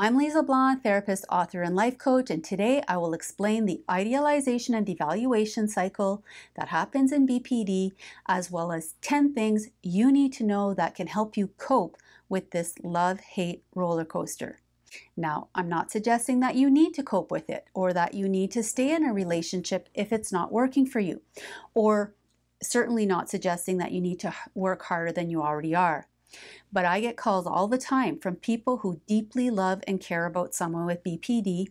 I'm Lise Leblanc, therapist, author, and life coach, and today I will explain the idealization and devaluation cycle that happens in BPD, as well as 10 things you need to know that can help you cope with this love-hate roller coaster. Now, I'm not suggesting that you need to cope with it or that you need to stay in a relationship if it's not working for you, or certainly not suggesting that you need to work harder than you already are. But I get calls all the time from people who deeply love and care about someone with BPD.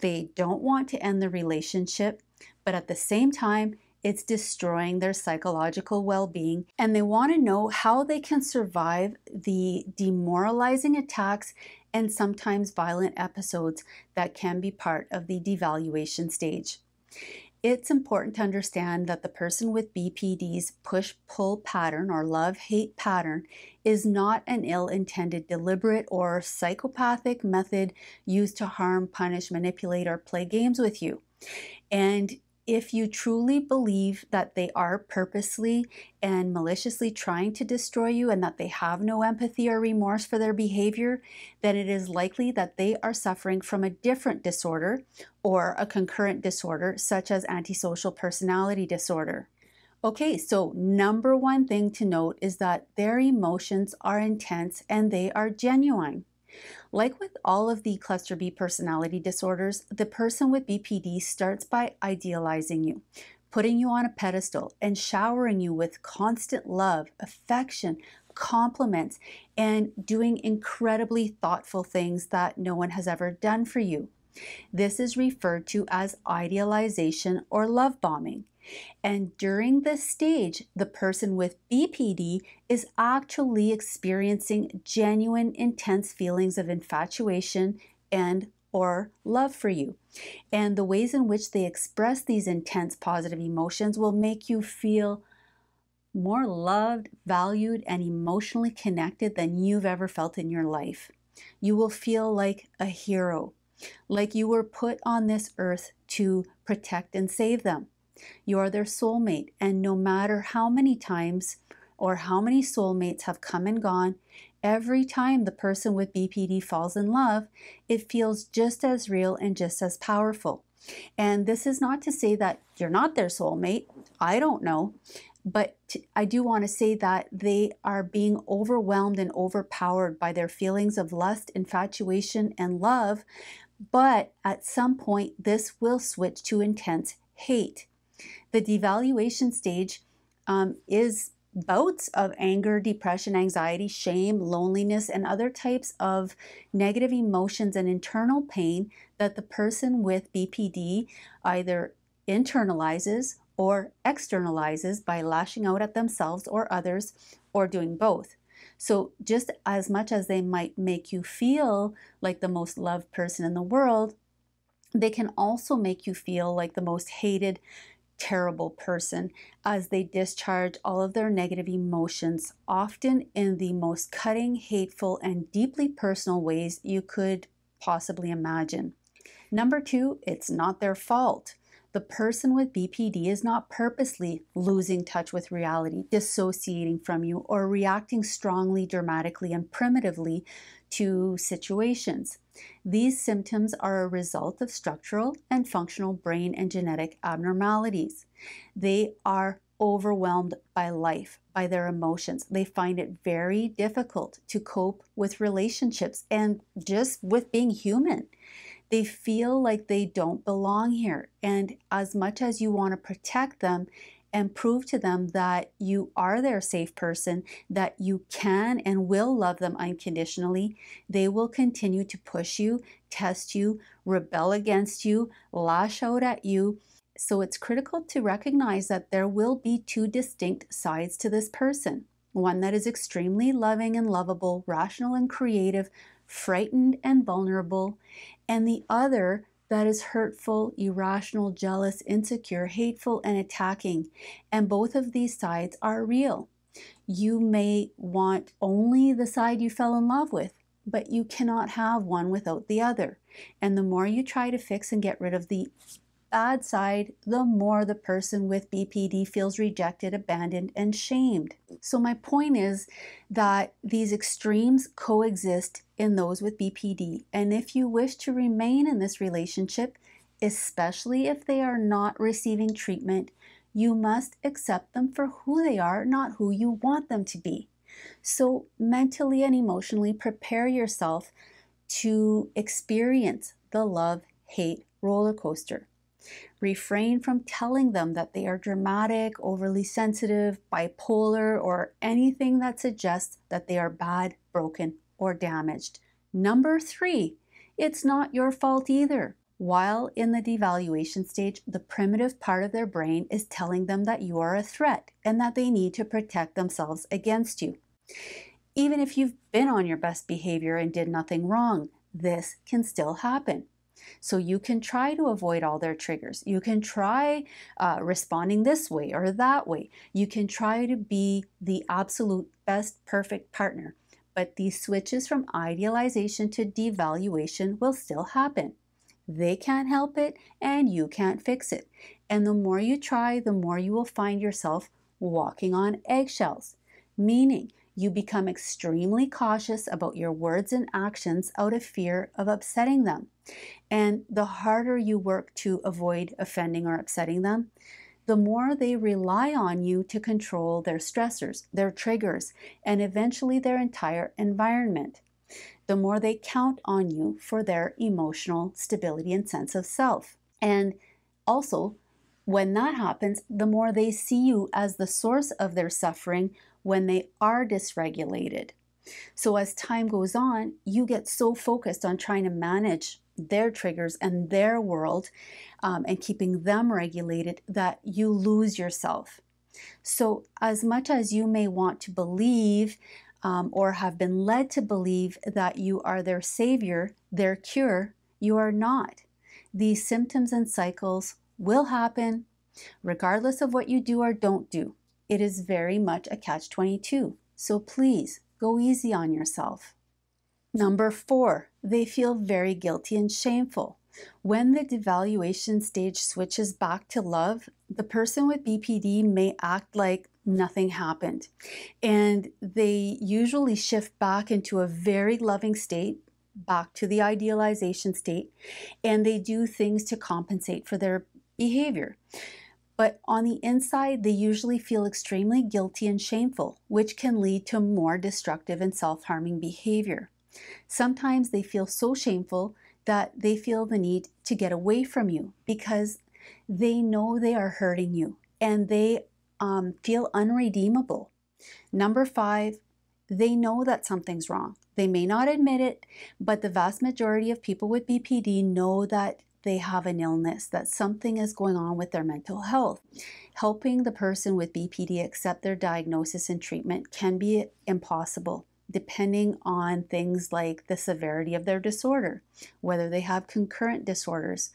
They don't want to end the relationship, but at the same time, it's destroying their psychological well-being, and they want to know how they can survive the demoralizing attacks and sometimes violent episodes that can be part of the devaluation stage. It's important to understand that the person with BPD's push-pull pattern or love-hate pattern is not an ill-intended, deliberate, or psychopathic method used to harm, punish, manipulate, or play games with you. And if you truly believe that they are purposely and maliciously trying to destroy you and that they have no empathy or remorse for their behavior, then it is likely that they are suffering from a different disorder or a concurrent disorder such as antisocial personality disorder. Okay, so number one thing to note is that their emotions are intense and they are genuine. Like with all of the cluster B personality disorders, the person with BPD starts by idealizing you, putting you on a pedestal, and showering you with constant love, affection, compliments, and doing incredibly thoughtful things that no one has ever done for you. This is referred to as idealization or love bombing. And during this stage, the person with BPD is actually experiencing genuine, intense feelings of infatuation and or love for you. And the ways in which they express these intense positive emotions will make you feel more loved, valued, and emotionally connected than you've ever felt in your life. You will feel like a hero, like you were put on this earth to protect and save them. You are their soulmate, and no matter how many times or how many soulmates have come and gone, every time the person with BPD falls in love, it feels just as real and just as powerful. And this is not to say that you're not their soulmate. I don't know. But I do want to say that they are being overwhelmed and overpowered by their feelings of lust, infatuation, and love. But at some point, this will switch to intense hate. The devaluation stage is bouts of anger, depression, anxiety, shame, loneliness, and other types of negative emotions and internal pain that the person with BPD either internalizes or externalizes by lashing out at themselves or others, or doing both. So just as much as they might make you feel like the most loved person in the world, they can also make you feel like the most hated, terrible person as they discharge all of their negative emotions, often in the most cutting, hateful, and deeply personal ways you could possibly imagine. Number two, it's not their fault. The person with BPD is not purposely losing touch with reality, dissociating from you, or reacting strongly, dramatically, and primitively to situations. These symptoms are a result of structural and functional brain and genetic abnormalities. They are overwhelmed by life, by their emotions. They find it very difficult to cope with relationships and just with being human. They feel like they don't belong here. And as much as you want to protect them and prove to them that you are their safe person, that you can and will love them unconditionally, they will continue to push you, test you, rebel against you, lash out at you. So it's critical to recognize that there will be two distinct sides to this person. One that is extremely loving and lovable, rational and creative, frightened and vulnerable, and the other that is hurtful, irrational, jealous, insecure, hateful, and attacking. And both of these sides are real. You may want only the side you fell in love with, but you cannot have one without the other. And the more you try to fix and get rid of the bad side, the more the person with BPD feels rejected, abandoned, and shamed. So my point is that these extremes coexist in those with BPD. And if you wish to remain in this relationship, especially if they are not receiving treatment, you must accept them for who they are, not who you want them to be. So mentally and emotionally prepare yourself to experience the love-hate roller coaster. Refrain from telling them that they are dramatic, overly sensitive, bipolar, or anything that suggests that they are bad, broken, or damaged. Number 3, it's not your fault either. While in the devaluation stage, the primitive part of their brain is telling them that you are a threat and that they need to protect themselves against you. Even if you've been on your best behavior and did nothing wrong, this can still happen. So you can try to avoid all their triggers. You can try responding this way or that way. You can try to be the absolute best perfect partner. But these switches from idealization to devaluation will still happen. They can't help it and you can't fix it. And the more you try, the more you will find yourself walking on eggshells, meaning you become extremely cautious about your words and actions out of fear of upsetting them. And the harder you work to avoid offending or upsetting them, the more they rely on you to control their stressors, their triggers, and eventually their entire environment. The more they count on you for their emotional stability and sense of self. And also, when that happens, the more they see you as the source of their suffering when they are dysregulated. So as time goes on, you get so focused on trying to manage their triggers and their world and keeping them regulated that you lose yourself. So as much as you may want to believe or have been led to believe that you are their savior, their cure, you are not. These symptoms and cycles will happen regardless of what you do or don't do. It is very much a catch-22. So please go easy on yourself. Number 4, they feel very guilty and shameful. When the devaluation stage switches back to love, the person with BPD may act like nothing happened. And they usually shift back into a very loving state, back to the idealization state, and they do things to compensate for their behavior. But on the inside, they usually feel extremely guilty and shameful, which can lead to more destructive and self-harming behavior. Sometimes they feel so shameful that they feel the need to get away from you because they know they are hurting you and they feel unredeemable. Number 5, they know that something's wrong. They may not admit it, but the vast majority of people with BPD know that they have an illness, that something is going on with their mental health. Helping the person with BPD accept their diagnosis and treatment can be impossible, depending on things like the severity of their disorder, whether they have concurrent disorders,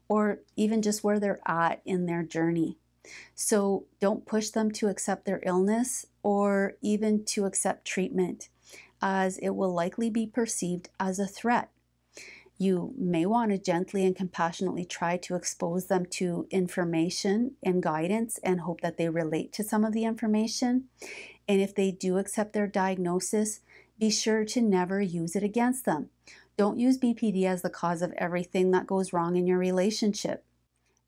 or even just where they're at in their journey. So don't push them to accept their illness or even to accept treatment, as it will likely be perceived as a threat. You may want to gently and compassionately try to expose them to information and guidance and hope that they relate to some of the information. And if they do accept their diagnosis, be sure to never use it against them. Don't use BPD as the cause of everything that goes wrong in your relationship.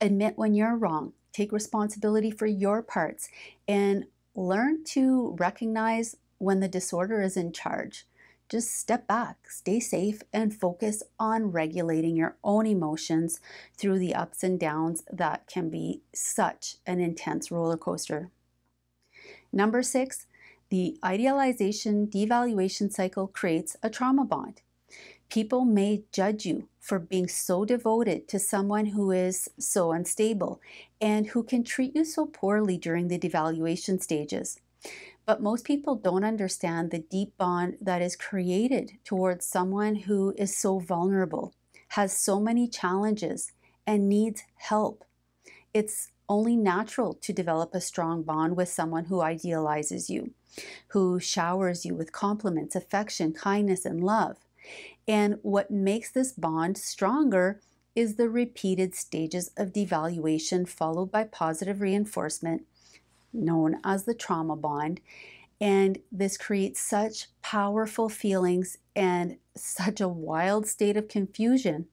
Admit when you're wrong. Take responsibility for your parts and learn to recognize when the disorder is in charge. Just step back, stay safe, and focus on regulating your own emotions through the ups and downs that can be such an intense roller coaster. Number 6, the idealization devaluation cycle creates a trauma bond. People may judge you for being so devoted to someone who is so unstable and who can treat you so poorly during the devaluation stages. But most people don't understand the deep bond that is created towards someone who is so vulnerable, has so many challenges, and needs help. It's only natural to develop a strong bond with someone who idealizes you, who showers you with compliments, affection, kindness, and love. And what makes this bond stronger is the repeated stages of devaluation followed by positive reinforcement, known as the trauma bond. And this creates such powerful feelings and such a wild state of confusion.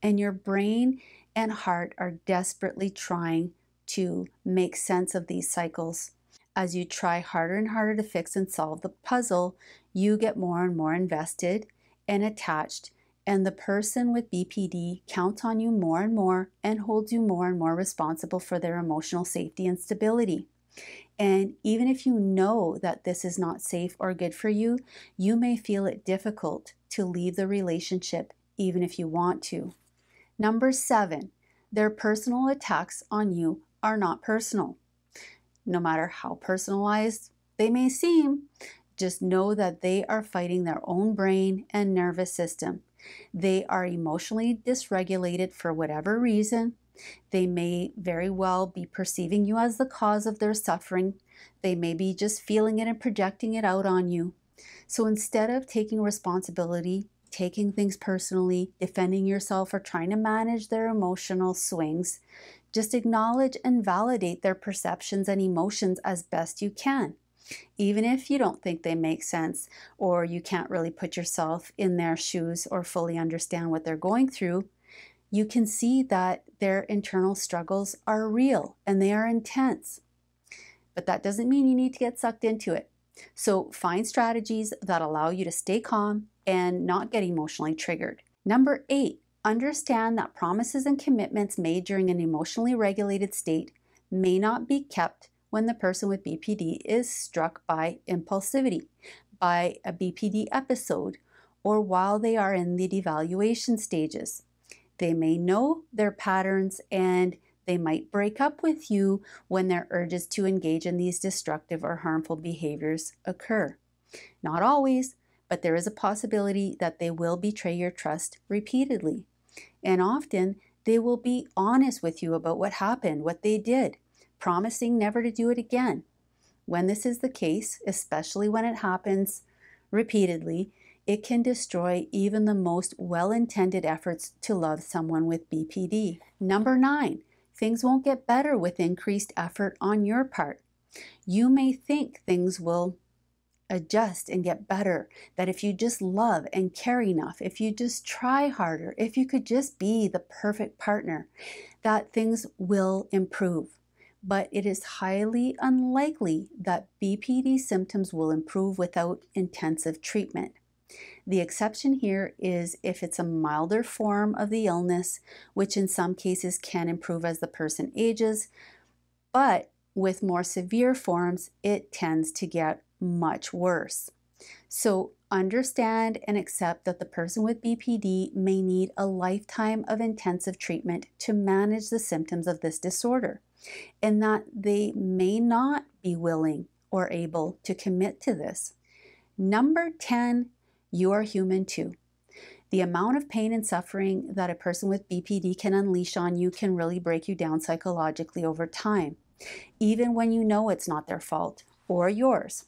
And your brain and heart are desperately trying to make sense of these cycles. As you try harder and harder to fix and solve the puzzle, you get more and more invested and attached, and the person with BPD counts on you more and more and holds you more and more responsible for their emotional safety and stability. And even if you know that this is not safe or good for you, you may feel it difficult to leave the relationship even if you want to. Number 7, their personal attacks on you are not personal. No matter how personalized they may seem, just know that they are fighting their own brain and nervous system. They are emotionally dysregulated for whatever reason. They may very well be perceiving you as the cause of their suffering. They may be just feeling it and projecting it out on you. So instead of taking responsibility, taking things personally, defending yourself, or trying to manage their emotional swings, just acknowledge and validate their perceptions and emotions as best you can. Even if you don't think they make sense, or you can't really put yourself in their shoes or fully understand what they're going through, you can see that their internal struggles are real and they are intense. But that doesn't mean you need to get sucked into it. So find strategies that allow you to stay calm and not get emotionally triggered. Number 8, understand that promises and commitments made during an emotionally regulated state may not be kept when the person with BPD is struck by impulsivity, by a BPD episode, or while they are in the devaluation stages. They may know their patterns and they might break up with you when their urges to engage in these destructive or harmful behaviors occur. Not always, but there is a possibility that they will betray your trust repeatedly. And often they will be honest with you about what happened, what they did, promising never to do it again. When this is the case, especially when it happens repeatedly, it can destroy even the most well-intended efforts to love someone with BPD. Number 9, things won't get better with increased effort on your part. You may think things will adjust and get better, that if you just love and care enough, if you just try harder, if you could just be the perfect partner, that things will improve. But it is highly unlikely that BPD symptoms will improve without intensive treatment. The exception here is if it's a milder form of the illness, which in some cases can improve as the person ages, but with more severe forms, it tends to get much worse. So understand and accept that the person with BPD may need a lifetime of intensive treatment to manage the symptoms of this disorder, and that they may not be willing or able to commit to this. Number 10, you are human too. The amount of pain and suffering that a person with BPD can unleash on you can really break you down psychologically over time, even when you know it's not their fault or yours.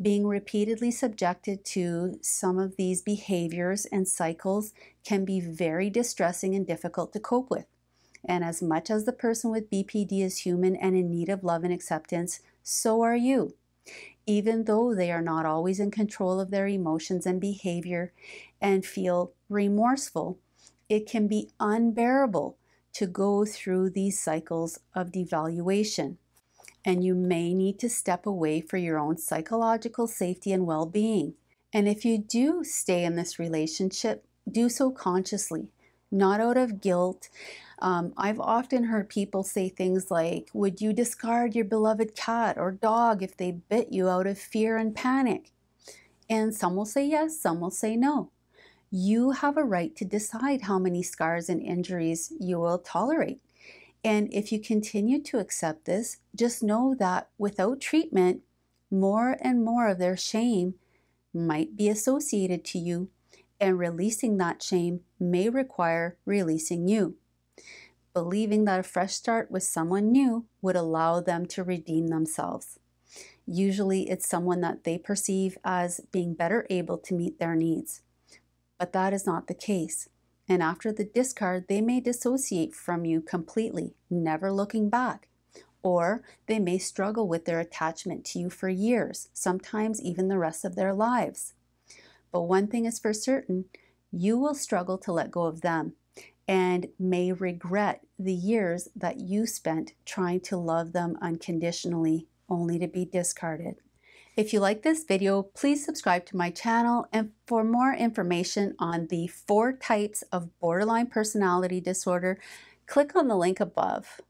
Being repeatedly subjected to some of these behaviors and cycles can be very distressing and difficult to cope with. And as much as the person with BPD is human and in need of love and acceptance, so are you. Even though they are not always in control of their emotions and behavior and feel remorseful, it can be unbearable to go through these cycles of devaluation. And you may need to step away for your own psychological safety and well-being. And if you do stay in this relationship, do so consciously, not out of guilt. I've often heard people say things like, would you discard your beloved cat or dog if they bit you out of fear and panic? And some will say yes, some will say no. You have a right to decide how many scars and injuries you will tolerate. And if you continue to accept this, just know that without treatment, more and more of their shame might be associated to you, and releasing that shame may require releasing you. Believing that a fresh start with someone new would allow them to redeem themselves. Usually it's someone that they perceive as being better able to meet their needs. But that is not the case. And after the discard, they may dissociate from you completely, never looking back. Or they may struggle with their attachment to you for years, sometimes even the rest of their lives. But one thing is for certain, you will struggle to let go of them and may regret the years that you spent trying to love them unconditionally, only to be discarded. If you like this video, please subscribe to my channel, and for more information on the 4 types of borderline personality disorder, click on the link above.